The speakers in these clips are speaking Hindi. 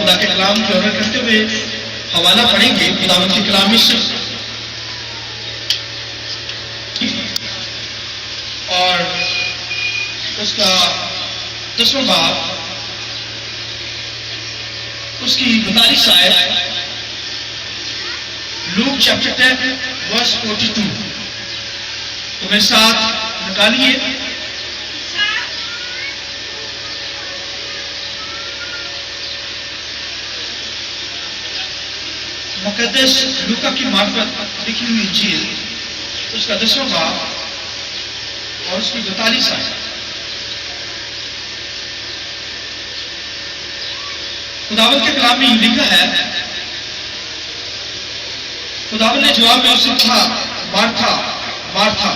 खुदा के कलाम की ऑर्डर करते हुए हवाला पढ़ेंगे खुदावंद के कलाम में से, और उसका 10वां बाब उसकी 42 आयत, लूक चैप्टर 10 वर्स 42। तो मेरे साथ निकालिए। मुकद्दस लूका की मार्फत लिखी हुई इंजील उसका 10वां बाब और उसकी 42 आयत। खुदावंद के कलाम में लिखा है, खुदावंद ने जवाब में उससे कहा, मार्था मार्था,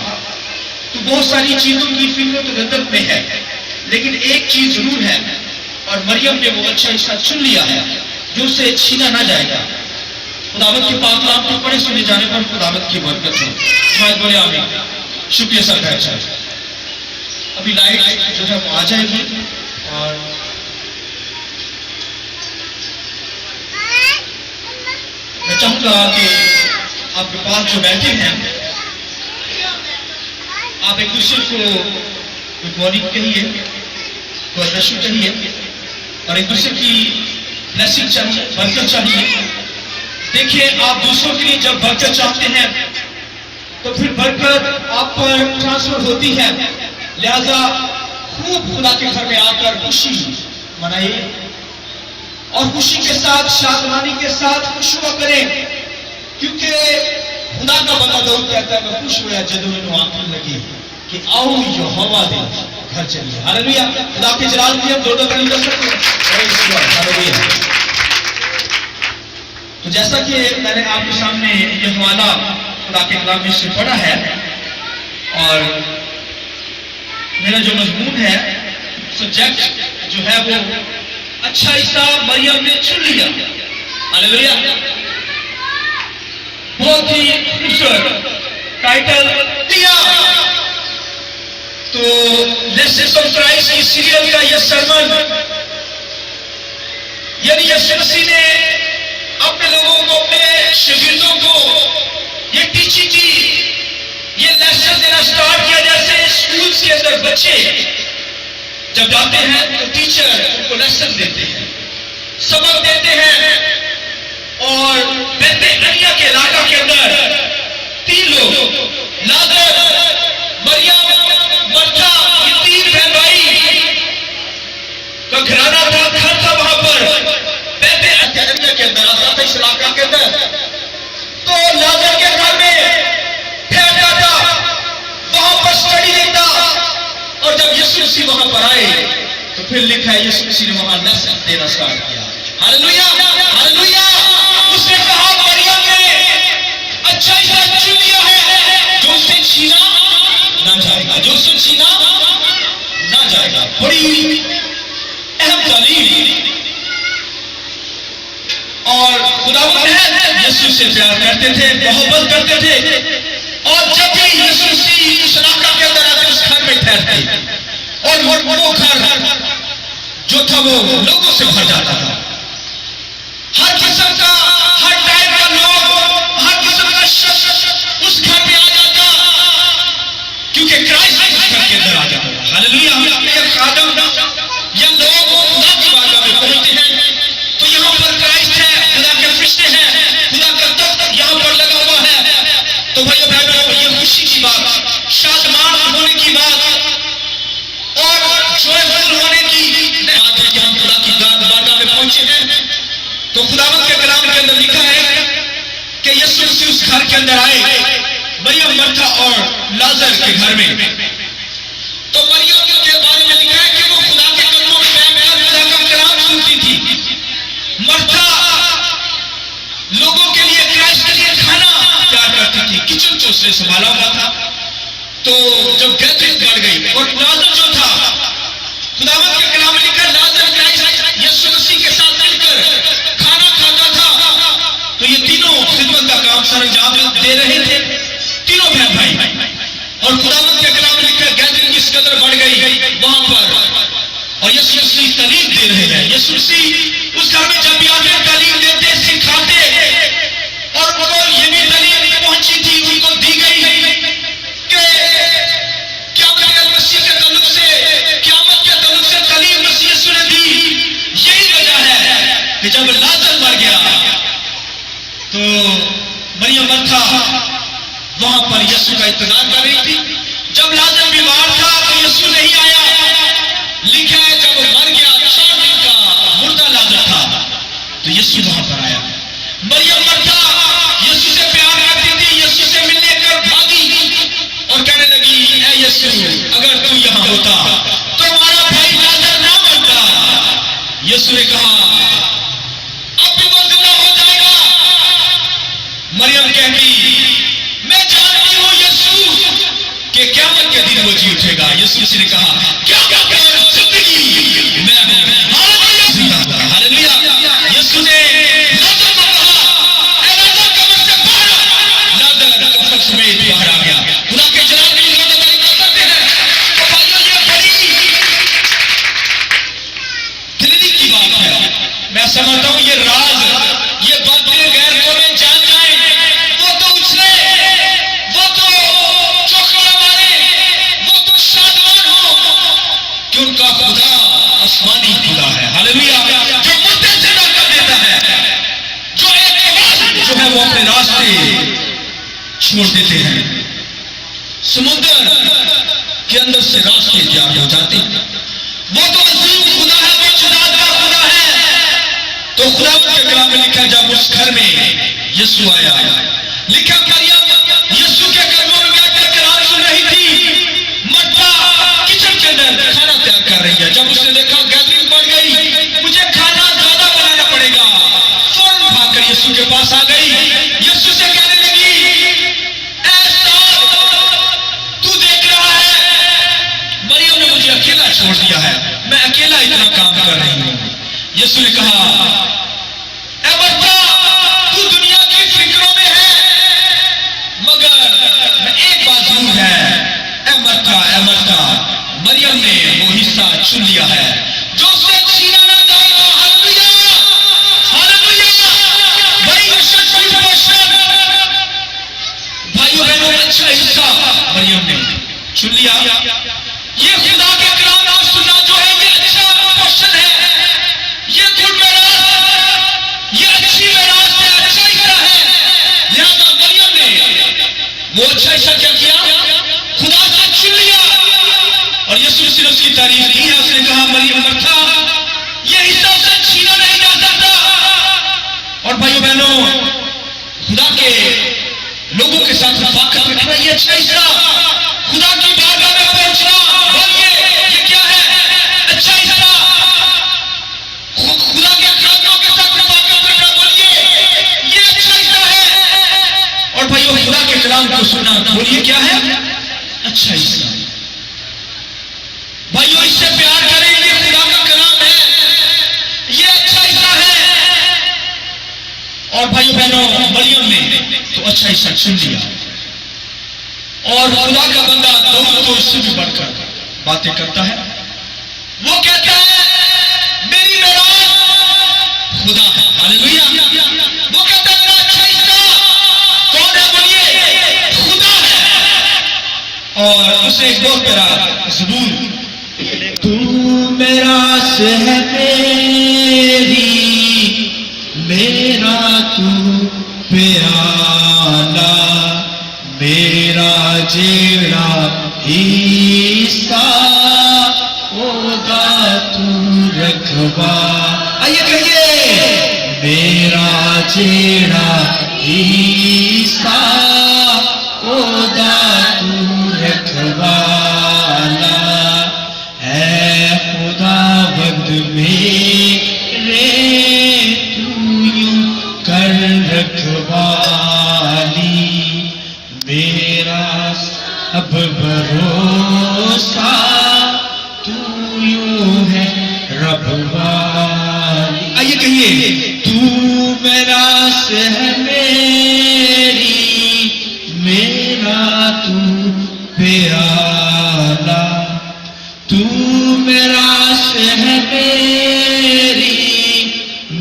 तू बहुत सारी चीजों की फिक्र तो रद्दत में है, लेकिन एक चीज जरूर है और मरियम ने वो अच्छा हिस्सा चुन लिया है जो उससे छीना ना जाएगा। खुदावंद के पाक कलाम के पढ़े सुने जाने पर खुदावंद की बरकत हो। शायद बोले आमीन। शुक्रिया सर। अच्छा, अभी लाइट जो है वो आ जाएगी और मैं चाहूंगा कि आपके पास जो बैठे हैं आप एक दूसरे को गुड मॉर्निंग कहिए, गॉड ब्लेस यू कहिए और एक दूसरे की ब्लेसिंग चाहिए, बरकत चाहिए। देखिए, आप दूसरों के लिए जब बरकत चाहते हैं तो फिर बरकत आप पर ट्रांसफर होती है। लिहाजा खूब खुदा के घर में आकर खुशी मनाइए और खुशी के साथ, शादमानी के साथ खुश हुआ करें, क्योंकि खुदा का बंदा दाऊद कहता है, मैं खुश हुआ जब मैंने आंखें लगी कि आओ यहोवा दे घर चलिए। हालेलुया। खुदा के जलाल की हम दो तारीफ कर सकते हैं। हालेलुया। तो जैसा कि मैंने आपके सामने ये हवाला खुदा के कलाम में से पढ़ा है और मेरा जो मजमून है, सब्जेक्ट जो है वो अच्छा हिस्सा मरियम ने चुन लिया। हालेलुया। बहुत ही खूबसूरत टाइटल दिया। तो लेसन ऑफ क्राइस्ट की सीरियल का यह सरमन, यानी यीशु मसीह ने अपने लोगों को, अपने शागिर्दों को ये टीचिंग की, ये लेसन देना स्टार्ट किया। जैसे स्कूल्स के अंदर बच्चे जब जाते हैं तो टीचर उनको लेसन देते हैं, सबक देते हैं। और बेतनिया के इलाका के अंदर 3 लोग, लाजर, मरियम, मरथा, ये 3 बहन भाई का घराना था, घर था वहां पर बेतनिया के अंदर, आता था इस इलाका के अंदर। तो लाजर के घर में ठहरता था, वहां पर स्टडी देता। और जब यीशु मसीह वहां पर आए तो फिर लिखा है यीशु मसीह ने वहां लेसन देना स्टार्ट किया। Hallelujah, hallelujah. उसने कहा, मरियम ने अच्छा हिस्सा चुन लिया है जो उससे छीना ना जाएगा, जो उससे छीना ना जाएगा। बड़ी अहम तालीम। और खुदावंद यीशु से प्यार करते थे, मोहब्बत करते थे, और जब भी यीशु मसीह उस इलाका के अंदर आते उस घर में ठहरते और वो घर जो था वो लोगों से भर जाता था। हर किस्म का, हर टाइप का लोग, हर किस्म का शख्स उस घर में आ जाता, क्योंकि क्राइस्ट उस घर के अंदर आ जाता था। हालेलुया। हम अपने खादम या लोग खुदा की बारगाह में पहुंचते हैं तो यहाँ पर क्राइस्ट है, खुदा के फरिश्ते हैं, खुदा का तख्त यहाँ पर लगा हुआ है। तो भाइयों बहनों, ये खुशी की बात, शादमान होने की बात और जॉयफुल होने की बात है कि हम खुदा की बारगाह में पहुंचे हैं। तो खुदावंद के कलाम के अंदर लिखा है कि यीशु मसीह उस घर के अंदर आए, मरियम, मरथा और लाजर के घर में। तो मरियम के बारे में लिखा है कि वो खुदा के कदमों में बैठकर खुदा का कलाम सुनती थी। मरथा लोगों के लिए, क्राइस्ट के लिए खाना तैयार करती थी, किचन को उसने संभाला हुआ था। तो जब गैदरिंग बढ़ गई और लाजर जो था, खुदावंद के कलाम में लिखा, लाजर क्राइस्ट यीशु मसीह के साथ मिलकर खाना खाता था। तो ये तीनों खिदमत का काम सरंजाम दे रहे थे, तीनों बहन भाई। और खुदावंद के कलाम में लिखा, गैदरिंग इस कदर बढ़ गई वहां पर, और यीशु मसीह तालीम दे रहे हैं। यीशु मसीह उस घर में जब भी यीशु का इंतजार कर रही थी। जब लाजर बीमार था तो यीशु नहीं आया। लिखा है जब वो मर गया, 4 दिन का मुर्दा लाजर था, तो यीशु वहां पर आया। मरियम मरता यीशु से प्यार करती थी, यीशु से मिलने कर भागी और कहने लगी, ऐ यीशु, अगर तू यहां होता तो हमारा भाई लाजर ना मरता। यीशु ने कहा, अब भी वो जिंदा हो जाएगा। मरियम कहती, मैं जानती हूं यीशु कि क़यामत के दिन वो जी उठेगा। यीशु ने कहा, क्या जिंदगी मैं हूं, हालेलुया, जिंदा होगा, हालेलुया। यीशु ने लाजर को कहा, ऐ लाजर कब्र से बाहर आ। लाजर कफन समेत बाहर आ गया। खुदा के जलाल की इबादत कर सकते हैं। तो भाइयों, ये बड़ी क्लिनिक की बात है। मैं समझता हूं ये राज, ये बातें गैर कौमें जान जाए, वो तो उछले, वो तो चौखियां मारे, वो तो शादमान हो कि उनका खुदा आसमानी खुदा है, हालेलुया, जो मुर्दे जिंदा कर देता है, जो एक आवाज जो है वो अपने रास्ते छोड़ देते हैं। समुद्र के अंदर से रास्ते तैयार हो जाते हैं। वो तो अजीम खुदा है, वो जुदादा खुदा है। तो खुदावंद के कलाम में लिखा, जब उस घर में यीशु आया, लिखा मरियम यीशु के कदमों में बैठकर कलाम सुन रही थी। मर्ता किचन के अंदर खाना तैयार कर रही है। जब उसने देखा गैदरिंग बढ़ गई, मुझे खाना ज्यादा बनाना पड़ेगा, फौरन भागकर यीशु के पास आ गई। यीशु से कहने लगी, ऐ साहब, तू देख रहा है मरियम ने मुझे अकेला छोड़ दिया है, मैं अकेला इतना काम कर रही हूं। यीशु ने कहा, ऐ मर्ता, तू दुनिया की फिक्रों में है, मगर मैं एक बात जरूर है, ऐ मर्ता, मरियम ने वो हिस्सा चुन लिया है जो उससे छीना ना जाएगा, हालेलुया, हालेलुया। भाइयों बहनों, अच्छा हिस्सा मरियम ने चुन लिया। ये खुदा के कलाम को सुनना जो है, ये अच्छा पोर्शन है, ये गुड मेराज, ये अच्छी मेराज से अच्छा हिस्सा है। लिहाजा मरियम ने वो अच्छा हिस्सा क्या किया, खुदा से चुन लिया। और यीशु ने उसकी तारीफ की है। उसने कहा, मरियम मर्था, ये हिस्सा से छीना नहीं जा सकता। और भाइयों बहनों, खुदा के लोगों के साथ रफाकत रखना, ये अच्छा हिस्सा, खुदा की बारगाह में पहुंचना, बोलिए ये क्या है, अच्छा हिस्सा। खुदा के खातों के साथ रफाकत रखना, बोलिए ये अच्छा हिस्सा है। और भाइयों, खुदा के कलाम को सुनना, बोलिए क्या है, अच्छा हिस्सा। भाइयों, इससे प्यार करें, ये खुदा का कलाम है, ये अच्छा हिस्सा है। और भाइयों बहनों, मरियम ने तो अच्छा हिस्सा चुन लिया। और खुदा का बंदा दाऊद तो इससे भी बढ़कर बातें करता है। वो कहता है, मेरी मेराज खुदा है, हालेलुया। वो कहता है, मेरा अच्छा हिस्सा कौन है, बोलिए खुदा है। और उसे एक बहुत प्यारा ज़बूर, तू मेराज है मेरी, मेरा तू प्याला, मेरा जेड़ा हिस्सा, ओदा तू रखवा। आइए कहिए, मेरा जेड़ा हिस्सा, ओदा तू रखवाला है। खुदावंद मेरे, तू यूं कर रखवाली, मेरा सब भरोसा, तू यूं है रखवाली। आइए कहिए, तू मेरा है मेरी, मेरा तू प्याला, तू मेरा है मेरी,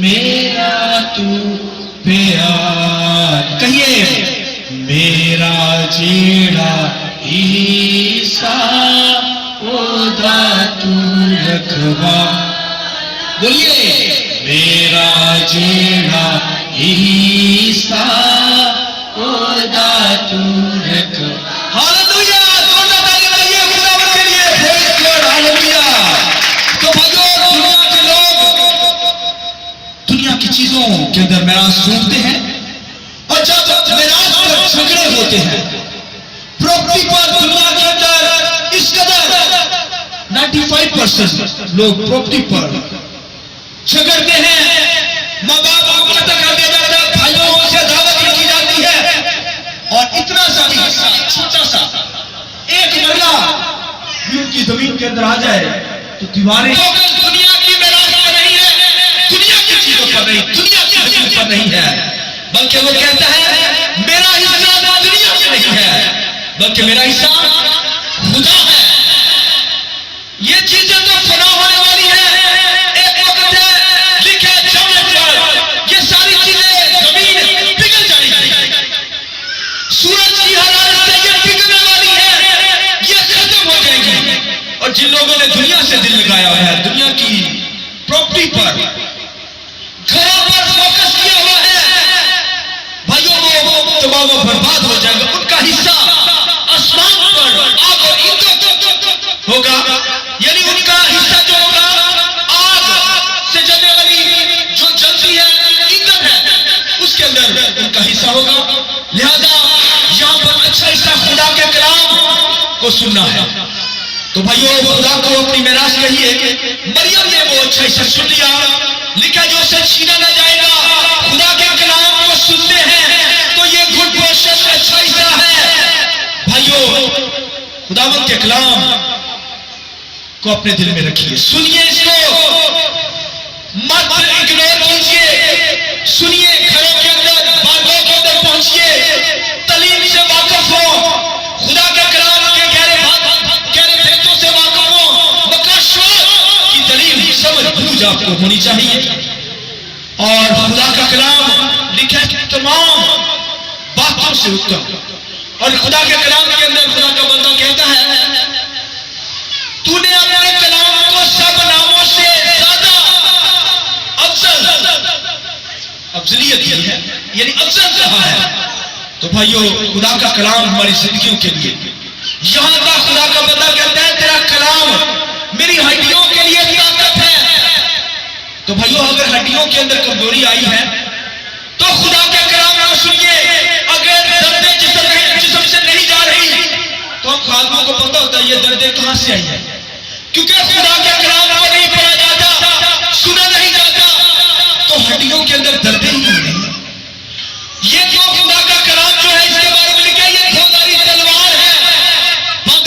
मेरा तू प्यार। कहिए, मेरा जेड़ा हिस्सा, ओदा तू रखवा। बोलिए, मेरा जेड़ा हिस्सा, ओदा तू रखवा। हालेलुया, जोरदार ताली बजाइए खुदावंद के लिए। Praise God, hallelujah. तो भाइयों, दुनिया के लोग दुनिया की चीजों के अंदर मिरास ढूंढते हैं, और जब मिरास पर झगड़े होते हैं, प्रॉपर्टी पर दुनिया के अंदर इस कदर 95% लोग प्रॉपर्टी पर झगड़ते हैं। माँ बाप को कत्ल कर दिया जाता है, भाइयों से दावत की जाती है, और इतना सा भी हिस्सा, छोटा सा एक मरला भी उनकी जमीन के अंदर आ जाए तो दीवारें। दुनिया की मिरास पर नहीं है, दुनिया की चीजों पर नहीं, दुनिया की जमीन पर नहीं है, बल्कि वो कहता है मेरा हिस्सा दुनिया में नहीं है, बल्कि मेरा हिस्सा खुदा है। ये चीजें तो फना होने वाली है, एक वक्त है लिखे जाने पर ये सारी चीजें जमीन पिघल जाएगी, सूरज की हरारत से ये पिघलने वाली है, ये खत्म हो जाएगी। और जिन लोगों ने दुनिया से दिल लगाया हुआ है, दुनिया की प्रॉपर्टी पर, घरों पर फोकस किया हुआ है, भाइयों वो तबाह व बर्बाद हो जाएगा। उनका हिस्सा आसमान पर आग और ईंधन होगा, यानी उनका हिस्सा जो होगा आग से जलने वाली जो जलती है ईंधन है, उसके अंदर उनका हिस्सा होगा। लिहाजा यहाँ पर अच्छा हिस्सा खुदा के कलाम को सुनना है। तो भाइयों, खुदा को अपनी मिरास कही है। मरियम ने वो अच्छा हिस्सा सुन लिया, लिखा जो उसे छीना न जाएगा। खुदा के कलाम को सुनते हैं तो ये गुड पोर्शन अच्छा हिस्सा है। भाइयों, खुदावंद के कलाम को अपने दिल में रखिए, सुनिए इसको, मत इग्नोर कीजिए, सुनिए, घरों के अंदर, बागों के अंदर पहुंचिए, तालीम से वाकिफ हो, खुदा के कलाम के गहरे भेदों से वाकिफ हो, मकाशवात की तालीम, समझ बूझ आपको होनी चाहिए। और खुदा का कलाम लिखा है तमाम बातों से उत्तम, और खुदा के कलाम के अंदर खुदा का बंदा कहता है तूने अपने कलाम को सब नामों से ज्यादा अफजलियत दी है, यानी अफजल कहा है। तो भाइयों, खुदा का कलाम हमारी जिंदगियों के लिए, यहां तक खुदा का बंदा कहता है तेरा कलाम मेरी हड्डियों के लिए ताकत है। तो भाइयों, अगर हड्डियों के अंदर कमजोरी आई है तो खुदा के कलाम को सुनिए। अगर दर्दें जिस्म से नहीं जा रही तो हम खादमों को पता होता है ये दर्दें कहां से आई है, क्योंकि खुदा के कलाम को नहीं पढ़ा जाता, सुना नहीं जाता, तो हड्डियों के अंदर दर्दें ही नहीं। ये तो खुदा का कलाम जो है इसके बारे में लिखा है ये धोधारी तलवार है, बंद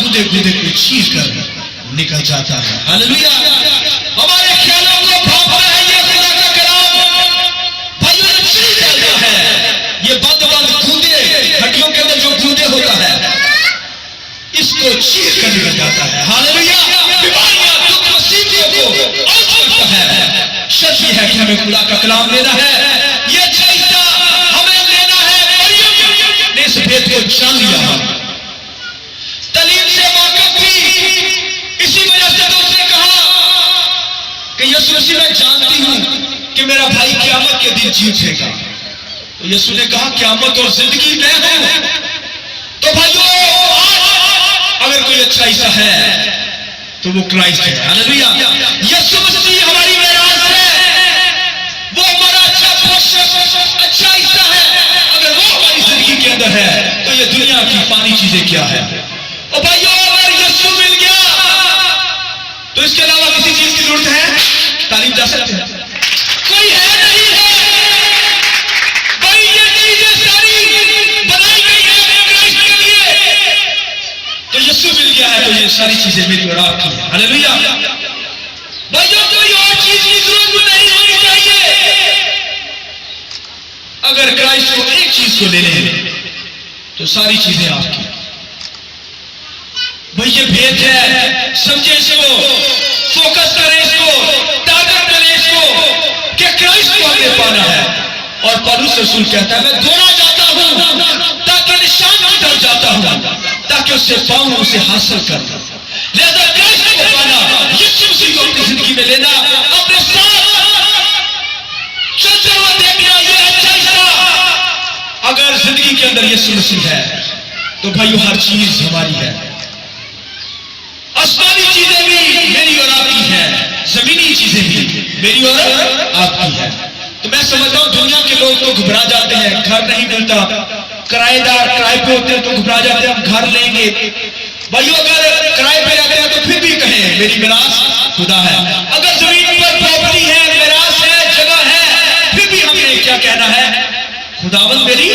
गूदे गूदे को चीर कर निकल जाता है। हालेलुया, हमारे ख्यालों को भापता है ये खुदा का कलाम, भाइयों चीर जाता है। ये बंद गूदे, हड्डियों के अंदर जो गूदे होता है इसको चीर कर निकल जाता है। हालेलुया, बीमारियां, दुख, मुसीबतों को औट करता है। शर्त यह है कि हमें खुदा का कलाम लेना है, ये अच्छा हिस्सा हमें लेना है। मरियम ने इस भेद को जान लिया, तालीम से वाकिफ थी, इसी वजह से तो उसने कहा कि यीशु मसीह मैं जानती हूं कि मेरा भाई क़यामत के दिन जी उठेगा। तो यीशु ने कहा क़यामत और जिंदगी मैं हूं। तो भाइयों, अगर कोई अच्छा हिस्सा है तो वो क्राइस्ट है। हालेलुया, यीशु मसीह हमारी मिरास है, वो हमारा अच्छा पोर्शन, अच्छा हिस्सा है। अगर वो हमारी जिंदगी के अंदर है तो ये दुनिया की पानी चीजें क्या है। और भाइयों, अगर यीशु मिल गया तो इसके अलावा किसी चीज की जरूरत है? तालीम जा सकते हैं, कोई है नहीं है भाई, ये चीजें सारी बनाई गई है क्राइस्ट के लिए। तो यीशु मिल गया है तो ये सारी चीजें मेरी और आपकी है। हालेलुया, भाइयों, कोई और चीज की जरूरत नहीं होनी चाहिए। अगर क्राइस्ट को एक चीज को ले लें तो सारी चीजें आपकी। भाई ये भेद है, समझे इसको, फोकस करें इसको, ताकत करें इसको कि क्राइस्ट को हमने पाना है। और पौलुस रसूल कहता है मैं दौड़ा जाता हूं ताकि निशान की तरफ जाता हूं, ताकि उससे पाऊं, उसे हासिल कर। लिहाजा क्राइस्ट को पाना, यीशु मसीह को अपनी जिंदगी में लेना, अपने साथ चलते हुए देखना, ये अच्छा हिस्सा अगर जिंदगी के अंदर यीशु मसीह है तो भाइयों हर चीज हमारी है, आसमानी चीजें भी मेरी और आपकी है, जमीनी चीजें भी मेरी और आपकी है। तो मैं समझता हूं दुनिया के लोग तो घबरा जाते हैं, घर नहीं मिलता, किराएदार किराए पे होते हैं तो घबरा जाते हैं हम घर लेंगे। भाइयों अगर किराए पे रहते हैं तो फिर भी कहें मेरी मिरास खुदा है। अगर जमीन पर प्रॉपर्टी है, मिरास है, जगह है, फिर भी हमने क्या कहना है, खुदावंद मेरी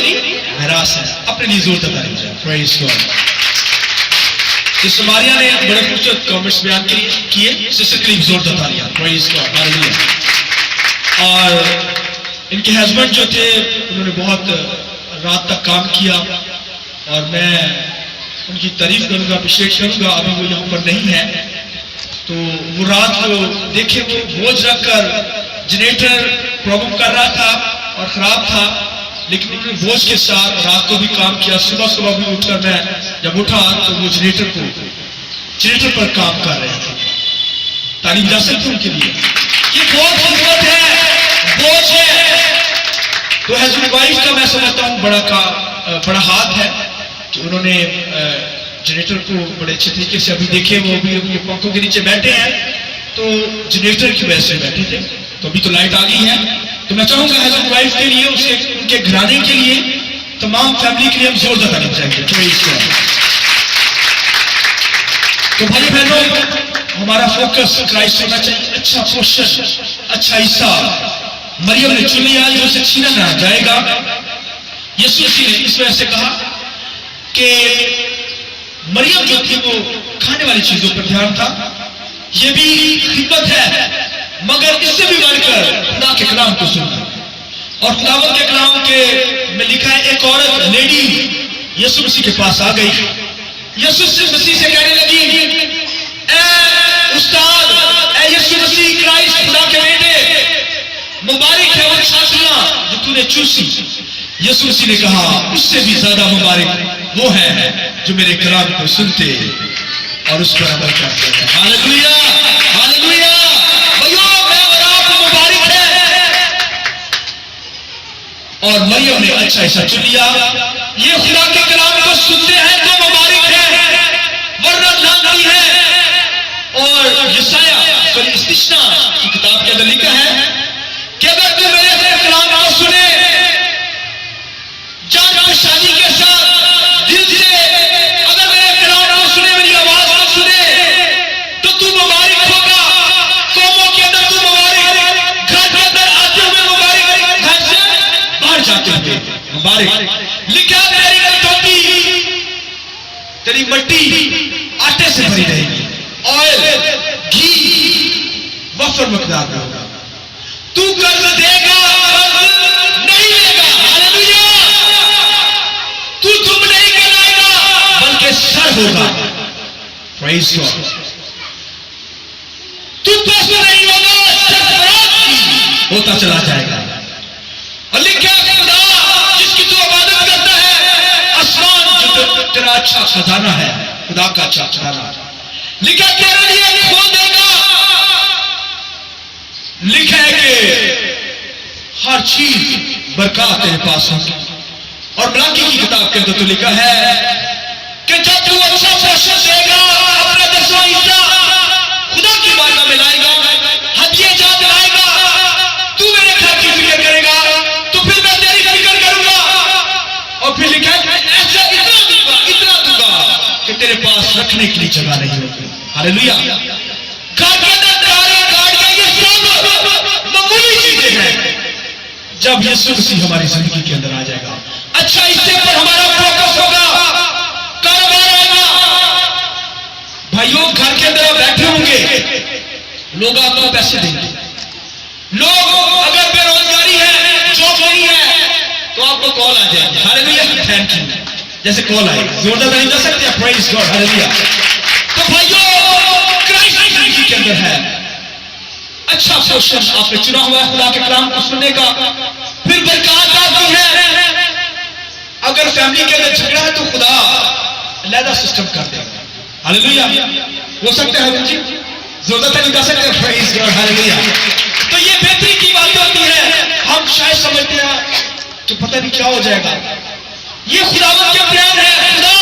मिरास है। अपने लिए जोर देता है। Praise God. इस समारिया ने बड़े खूबसूरत कमेंट्स बयान किए, सिस्टर के लिए जोर देता लिया। Praise God, hallelujah. और इनके हस्बैंड जो थे उन्होंने बहुत रात तक काम किया और मैं उनकी तारीफ करूंगा, अभिषेक करूंगा। अभी वो यहाँ पर नहीं है तो वो रात को देखे वो बोझ रखकर जनरेटर प्रॉब्लम कर रहा था और खराब था, लेकिन उन्होंने बोझ के साथ रात को भी काम किया। सुबह सुबह भी उठकर मैं जब उठा तो वो जनरेटर पर काम कर रहे थे। तारीफ जा सकती उनके लिए। ये बहुत खिदमत है, बोझ है। तो हस्बैंड वाइफ का मैं समझता हूँ बड़ा हाथ है कि उन्होंने जनरेटर को बड़े अच्छे तरीके से, अभी देखे वो भी उनके पंखों के नीचे बैठे हैं तो जनरेटर की वजह से बैठे थे। तो अभी तो लाइट आ गई है। तो मैं चाहूंगा हस्बैंड वाइफ के लिए, उनके घराने के लिए, तमाम फैमिली के लिए हम जोर देना चाहेंगे। तो भाई बहनों हमारा फोकस क्राइस्ट होना चाहिए। अच्छा पोर्शन, अच्छा हिस्सा मरियम ने चुन लिया जो उसे छीना ना जाएगा। यीशु मसीह ने इस वजह से कहा कि मरियम जो थी वो खाने वाली चीजों पर ध्यान था। ये भी खिदमत है, मगर इससे भी बढ़कर खुदा के कलाम को सुनना। और खुदावंद के कलाम के में लिखा है एक औरत लेडी यीशु मसीह के पास आ गई। यीशु मसीह से कहने लगी, ए उस्ताद, ए यीशु मसीह क्राइस्ट खुदा के बेटे, मुबारक है वो छातियां जो तूने चूसी। यीशु मसीह ने कहा उससे भी ज्यादा मुबारक वो है जो मेरे कलाम को सुनते और उस पर अमल करते हैं। Hallelujah, hallelujah. भैया मैं और आप मुबारक है। और मरियम ने अच्छा हिस्सा चुन लिया। ये खुदा के कलाम को सुनते हैं तो मुबारक है, वरना लानती है। और यशाया फरिश्ता की किताब के अंदर लिखा है कि अगर तू मेरे कलाम को सुने जान पहचानी के साथ दिल से, अगर मेरे कलाम को सुने, मेरी आवाज को सुने तो तू मुबारक होगा। कौमों के अंदर तू मुबारक, घर के अंदर आते हुए मुबारक, घर से बाहर जाते हुए मुबारक। लिखा तेरी कटोती, तेरी मट्टी आटे से भरी रहेगी, ऑयल घी वफर मकदार में होगा। तू कर्ज देगा, कर्ज नहीं लेगा। हालेलुया। तू तुम नहीं कहलाएगा बल्कि सर होगा। Praise God. तू पैसा नहीं होगा, सरफराज होता चला जाएगा। और लिखा खुदा जिसकी तू इबादत करता है, आसमान जो तेरा अच्छा खजाना है, खुदा का अच्छा खजाना लिखा तेरे लिए खोल देगा। लिखा है कि हर चीज बरकत तेरे पास होगी। और मलाकी की किताब के अंदर तो लिखा है कि जब तू अच्छा पोषण देगा, अपना 10वां हिस्सा खुदा की बारगाह में लाएगा, हदिये जात लाएगा, तू मेरे घर की फिक्र करेगा तो फिर मैं तेरी फिक्र करूंगा। और फिर लिखा है ऐसा इतना दूंगा कि तेरे पास रखने के लिए जगह नहीं होगी। हालेलुया। घर के अंदर जब यीशु मसीह हमारी जिंदगी के अंदर आ जाएगा, अच्छा इससे पर हमारा फोकस होगा, कारोबार आएगा। भाइयों घर के अंदर बैठे होंगे, लोग आपको पैसे देंगे। लोग अगर बेरोजगारी है, जॉब नहीं है तो आपको कॉल आ जाएगी। हालेलुया, थैंक यू जैसे कॉल आए, जोरदार नहीं जा सकते। Praise God, hallelujah. तो भाइयों क्राइस्ट जिंदगी के अंदर है, अच्छा पोर्शन आपने चुना हुआ है खुदा के कलाम को सुनने का, फिर बरकत आती है। अगर फैमिली के अंदर झगड़ा है तो खुदा अलग सिस्टम कर देगा। हालेलुया। हो सकता है जी, जोरदार नहीं गा सकते। Praise God, hallelujah. तो ये बेहतरी की बात होती है। हम शायद समझते हैं कि पता नहीं क्या हो जाएगा। ये खुदावंद के प्यार है। खुदा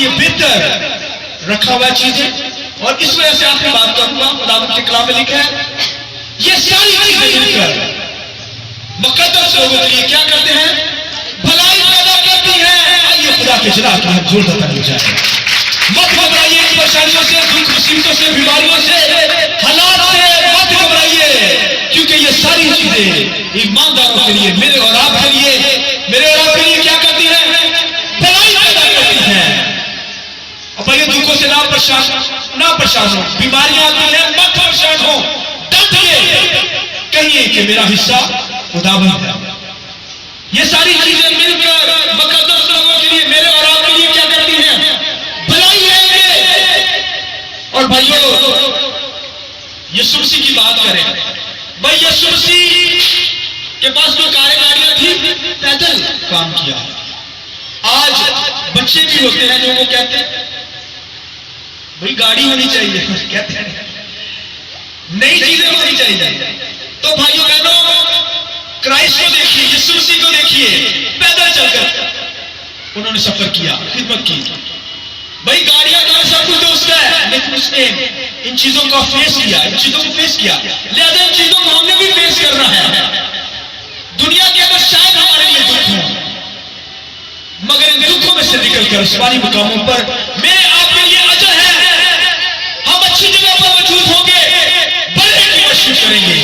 लिए बेहतर रखा हुआ चीजें। और इस वजह से आपकी बात करूंगा, खुदावंद के कलाम में लिखा है ये सारी चीजें मिलकर मुकद्दस लोगों के लिए क्या करते हैं, भलाई पैदा करती है। आइए खुदा के जलाल का हम जोरदार ताली जाए। मत घबराइए परेशानियों से, दुख मुसीबतों से, बीमारियों से, हालात से मत घबराइए, क्योंकि ये सारी चीजें ईमानदारों के लिए, मेरे और आपके लिए, मेरे और आपके लिए क्या करती है, भलाई पैदा करती है। अब भाई दुखों से ना परेशान हो, बीमारियां आती है मत परेशान हो, डट के कहिए कि मेरा हिस्सा खुदावंद है। ये सारी चीजें मिलकर मुकद्दस लोगों के लिए, मेरे और आपके लिए क्या करती हैं, भलाई है। और भाइयों यीशु मसीह की बात करें, भाई यीशु मसीह के पास जो गाड़ियां थी पैदल काम किया। आज बच्चे भी होते हैं जो वो कहते हैं भाई गाड़ी होनी चाहिए, कहते हैं नई चीजें होनी चाहिए। तो भाइयों बहनों क्राइस्ट को देखिए, यीशु मसीह को देखिए, पैदल चलकर उन्होंने सफर किया, खिदमत की। भाई गाड़ियां का सब कुछ दोस्त है, लेकिन उसने इन चीजों को फेस किया, इन चीजों को फेस किया। लिहाजा इन चीजों को हमने भी फेस करना है। दुनिया के अंदर शायद हमारे लिए दुख हो, मगर इन दुखों में से निकलकर आसमानी मुकामों पर मेरे आपके लिए अजर है। हम अच्छी जगह पर मौजूद होंगे, बड़े की कोशिश करेंगे,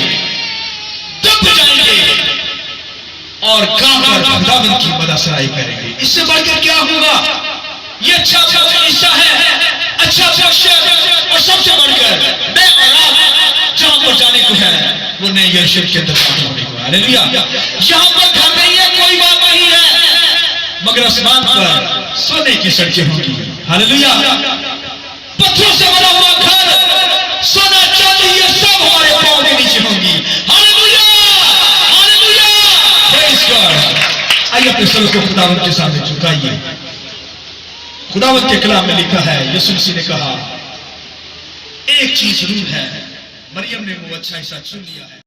दब जाएंगे और गाकर खुदावंद की मददसराई करेंगे। इससे बढ़कर क्या होगा, ये अच्छा हिस्सा है, अच्छा और सबसे बढ़कर मैं और आप जहां पर जाने को है वो नए यरूशलेम के अंदर दाखिल होने को है। हालेलुया। यहाँ पर घर नहीं है, कोई बात नहीं है, मगर आसमान पर सोने की सड़कें होंगी। हालेलुया। पत्थरों से बना हुआ घर, सोना चांदी ये सब हमारे पांव के नीचे होंगी। Hallelujah, hallelujah, praise God. आइए अपने सर को खुदावंद के सामने झुकाइए। खुदावंद के कलाम में लिखा है, यीशु मसीह ने कहा एक चीज जरूर है, मरियम ने वो अच्छा हिस्सा चुन लिया है।